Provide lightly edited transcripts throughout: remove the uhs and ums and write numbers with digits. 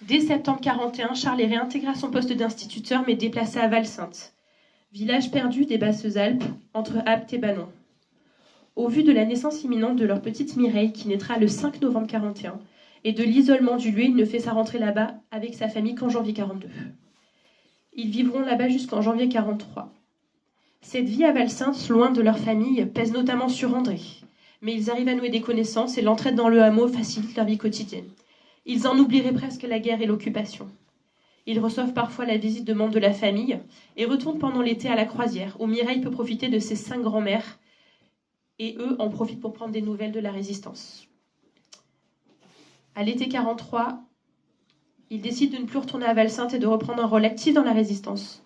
Dès septembre 41, Charles est réintégré à son poste d'instituteur, mais déplacé à Val-Sainte, village perdu des Basses-Alpes, entre Apt et Banon. Au vu de la naissance imminente de leur petite Mireille, qui naîtra le 5 novembre 41, et de l'isolement du lieu, il ne fait sa rentrée là-bas avec sa famille qu'en janvier 42. Ils vivront là-bas jusqu'en janvier 43. Cette vie à Val-Sainte, loin de leur famille, pèse notamment sur André. Mais ils arrivent à nouer des connaissances et l'entraide dans le hameau facilite leur vie quotidienne. Ils en oublieraient presque la guerre et l'occupation. Ils reçoivent parfois la visite de membres de la famille et retournent pendant l'été à la croisière, où Mireille peut profiter de ses 5 grands-mères, et eux en profitent pour prendre des nouvelles de la résistance. À l'été 43, ils décident de ne plus retourner à Val-Sainte et de reprendre un rôle actif dans la résistance.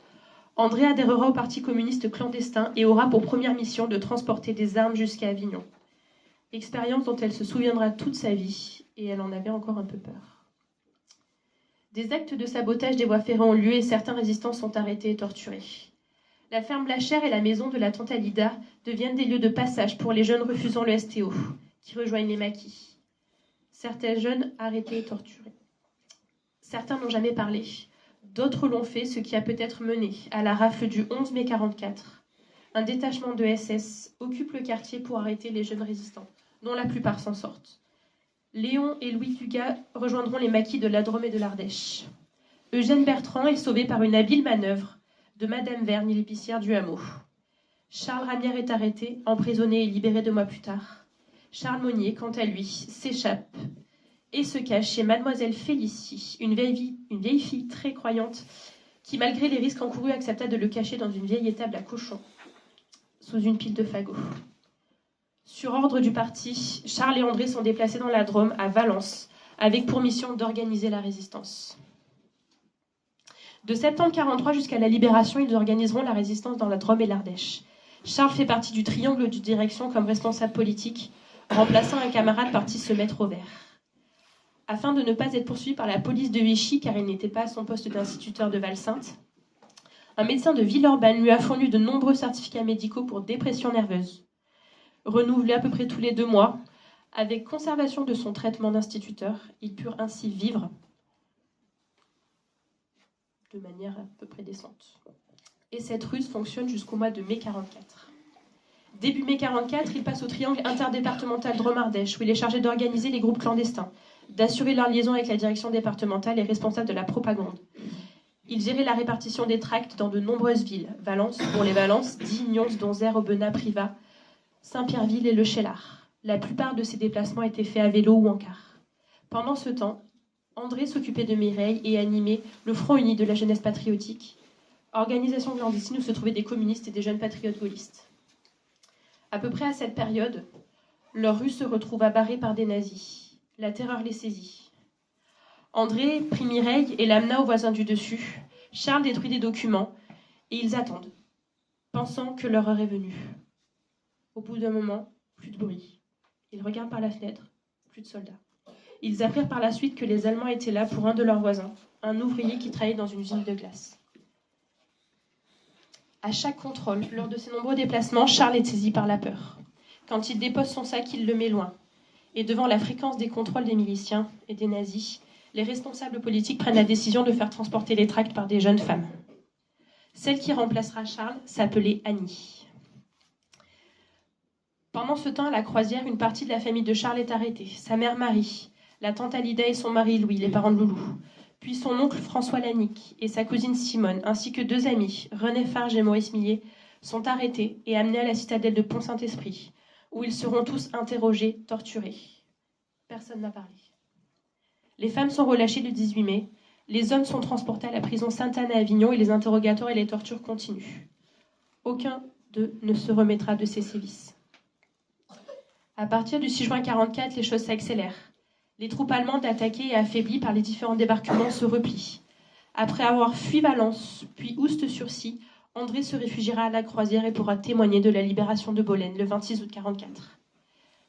André adhérera au Parti communiste clandestin et aura pour première mission de transporter des armes jusqu'à Avignon. Expérience dont elle se souviendra toute sa vie, et elle en avait encore un peu peur. Des actes de sabotage des voies ferrées ont lieu et certains résistants sont arrêtés et torturés. La ferme Blachère et la maison de la tante Alida deviennent des lieux de passage pour les jeunes refusant le STO, qui rejoignent les maquis. Certains jeunes arrêtés et torturés. Certains n'ont jamais parlé. D'autres l'ont fait, ce qui a peut-être mené à la rafle du 11 mai 44. Un détachement de SS occupe le quartier pour arrêter les jeunes résistants, dont la plupart s'en sortent. Léon et Louis Dugas rejoindront les maquis de la Drôme et de l'Ardèche. Eugène Bertrand est sauvé par une habile manœuvre de Madame Vergne, l'épicière du hameau. Charles Ramière est arrêté, emprisonné et libéré 2 mois plus tard. Charles Monnier, quant à lui, s'échappe et se cache chez Mademoiselle Félicie, une vieille fille très croyante qui, malgré les risques encourus, accepta de le cacher dans une vieille étable à cochons, sous une pile de fagots. Sur ordre du parti, Charles et André sont déplacés dans la Drôme, à Valence, avec pour mission d'organiser la résistance. De septembre 43 jusqu'à la libération, ils organiseront la résistance dans la Drôme et l'Ardèche. Charles fait partie du triangle de direction comme responsable politique, remplaçant un camarade parti se mettre au vert. Afin de ne pas être poursuivi par la police de Vichy, car il n'était pas à son poste d'instituteur de Val-Sainte, un médecin de Villeurbanne lui a fourni de nombreux certificats médicaux pour dépression nerveuse, renouvelés à peu près tous les 2 mois. Avec conservation de son traitement d'instituteur, ils purent ainsi vivre de manière à peu près décente. Et cette ruse fonctionne jusqu'au mois de mai 44. Début mai 44, il passe au triangle interdépartemental Drôme-Ardèche, où il est chargé d'organiser les groupes clandestins, d'assurer leur liaison avec la direction départementale et responsable de la propagande. Il gérait la répartition des tracts dans de nombreuses villes, Valence pour les Valences, Die, Nyons, Donzère, Aubenas, Privas, Saint-Pierreville et Le Cheylard. La plupart de ces déplacements étaient faits à vélo ou en car. Pendant ce temps, André s'occupait de Mireille et animait le Front uni de la jeunesse patriotique, organisation clandestine où se trouvaient des communistes et des jeunes patriotes gaullistes. À peu près à cette période, leur rue se retrouva barrée par des nazis. La terreur les saisit. André prit Mireille et l'amena au voisin du dessus. Charles détruit des documents et ils attendent, pensant que leur heure est venue. Au bout d'un moment, plus de bruit. Ils regardent par la fenêtre, plus de soldats. Ils apprirent par la suite que les Allemands étaient là pour un de leurs voisins, un ouvrier qui travaillait dans une usine de glace. À chaque contrôle, lors de ses nombreux déplacements, Charles est saisi par la peur. Quand il dépose son sac, il le met loin. Et devant la fréquence des contrôles des miliciens et des nazis, les responsables politiques prennent la décision de faire transporter les tracts par des jeunes femmes. Celle qui remplacera Charles s'appelait Annie. Pendant ce temps, à la croisière, une partie de la famille de Charles est arrêtée. Sa mère Marie, la tante Alida et son mari Louis, les parents de Loulou, puis son oncle François Lanique et sa cousine Simone, ainsi que 2 amis, René Farge et Maurice Millet, sont arrêtés et amenés à la citadelle de Pont-Saint-Esprit, où ils seront tous interrogés, torturés. Personne n'a parlé. Les femmes sont relâchées le 18 mai, les hommes sont transportés à la prison Sainte-Anne à Avignon et les interrogatoires et les tortures continuent. Aucun d'eux ne se remettra de ces sévices. À partir du 6 juin 1944, les choses s'accélèrent. Les troupes allemandes attaquées et affaiblies par les différents débarquements se replient. Après avoir fui Valence, puis Oust-sur-Scie, André se réfugiera à la croisière et pourra témoigner de la libération de Bolène le 26 août 1944.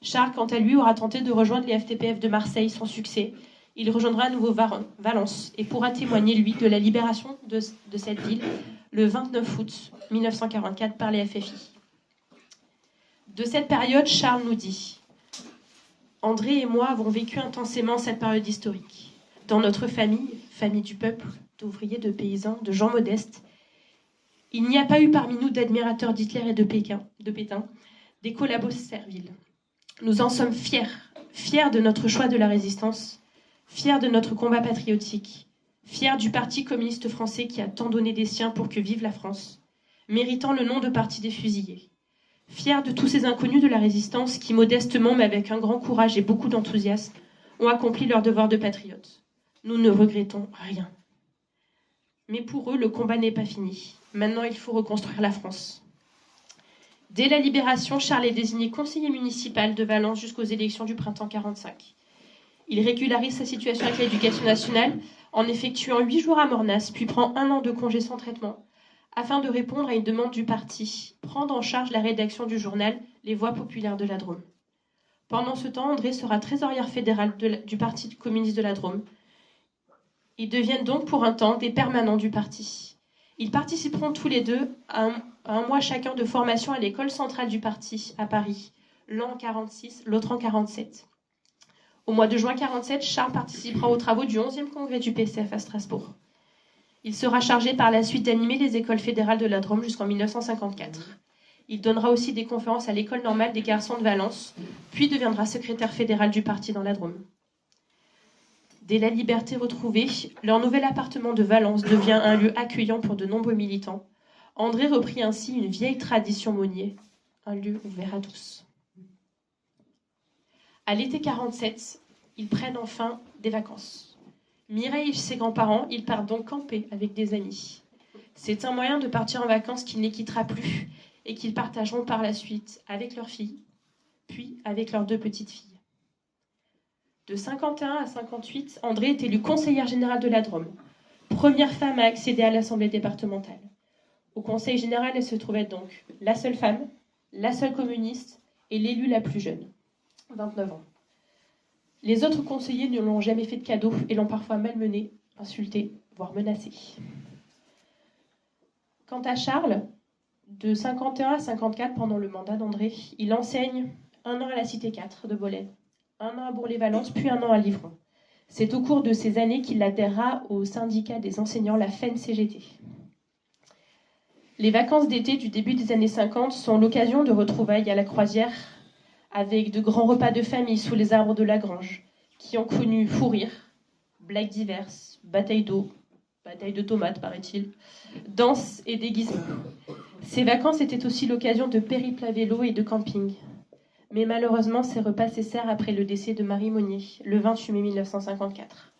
Charles, quant à lui, aura tenté de rejoindre les FTPF de Marseille sans succès. Il rejoindra à nouveau Valence et pourra témoigner, lui, de la libération de cette ville le 29 août 1944 par les FFI. De cette période, Charles nous dit « André et moi avons vécu intensément cette période historique. Dans notre famille, famille du peuple, d'ouvriers, de paysans, de gens modestes, il n'y a pas eu parmi nous d'admirateurs d'Hitler et de Pétain, des collabos serviles. Nous en sommes fiers, fiers de notre choix de la résistance, fiers de notre combat patriotique, fiers du Parti communiste français qui a tant donné des siens pour que vive la France, méritant le nom de parti des fusillés. Fiers de tous ces inconnus de la résistance qui, modestement mais avec un grand courage et beaucoup d'enthousiasme, ont accompli leur devoir de patriotes. Nous ne regrettons rien. Mais pour eux, le combat n'est pas fini. Maintenant, il faut reconstruire la France. Dès la Libération, Charles est désigné conseiller municipal de Valence jusqu'aux élections du printemps 1945. Il régularise sa situation avec l'Éducation nationale en effectuant 8 jours à Mornas, puis prend 1 an de congé sans traitement, afin de répondre à une demande du parti, prendre en charge la rédaction du journal Les Voix populaires de la Drôme. Pendant ce temps, André sera trésorier fédéral du Parti communiste de la Drôme. Ils deviennent donc pour un temps des permanents du parti. Ils participeront tous les deux à un mois chacun de formation à l'école centrale du parti à Paris, l'un en 46, l'autre en 47. Au mois de juin 47, Charles participera aux travaux du 11e congrès du PCF à Strasbourg. Il sera chargé par la suite d'animer les écoles fédérales de la Drôme jusqu'en 1954. Il donnera aussi des conférences à l'école normale des garçons de Valence, puis deviendra secrétaire fédéral du parti dans la Drôme. Dès la liberté retrouvée, leur nouvel appartement de Valence devient un lieu accueillant pour de nombreux militants. André reprit ainsi une vieille tradition Monnier, un lieu ouvert à tous. À l'été 47, ils prennent enfin des vacances. Mireille et ses grands-parents, ils partent donc camper avec des amis. C'est un moyen de partir en vacances qu'il ne quittera plus et qu'ils partageront par la suite avec leurs filles, puis avec leurs 2 petites filles. De 51 à 58, André est élue conseillère générale de la Drôme, première femme à accéder à l'Assemblée départementale. Au Conseil général, elle se trouvait donc la seule femme, la seule communiste et l'élue la plus jeune, 29 ans. Les autres conseillers ne l'ont jamais fait de cadeau et l'ont parfois malmenée, insultée, voire menacée. Quant à Charles, de 51 à 54, pendant le mandat d'André, il enseigne 1 an à la Cité 4 de Bolène, 1 an à Bourg-les-Valences, puis 1 an à Livron. C'est au cours de ces années qu'il adhérera au syndicat des enseignants, la FEN-CGT. Les vacances d'été du début des années 50 sont l'occasion de retrouvailles à la croisière, avec de grands repas de famille sous les arbres de la grange, qui ont connu fou rire, blagues diverses, batailles d'eau, batailles de tomates, paraît-il, danses et déguisements. Ces vacances étaient aussi l'occasion de périples à vélo et de camping. Mais malheureusement, ces repas cessèrent après le décès de Marie Monnier, le 28 mai 1954.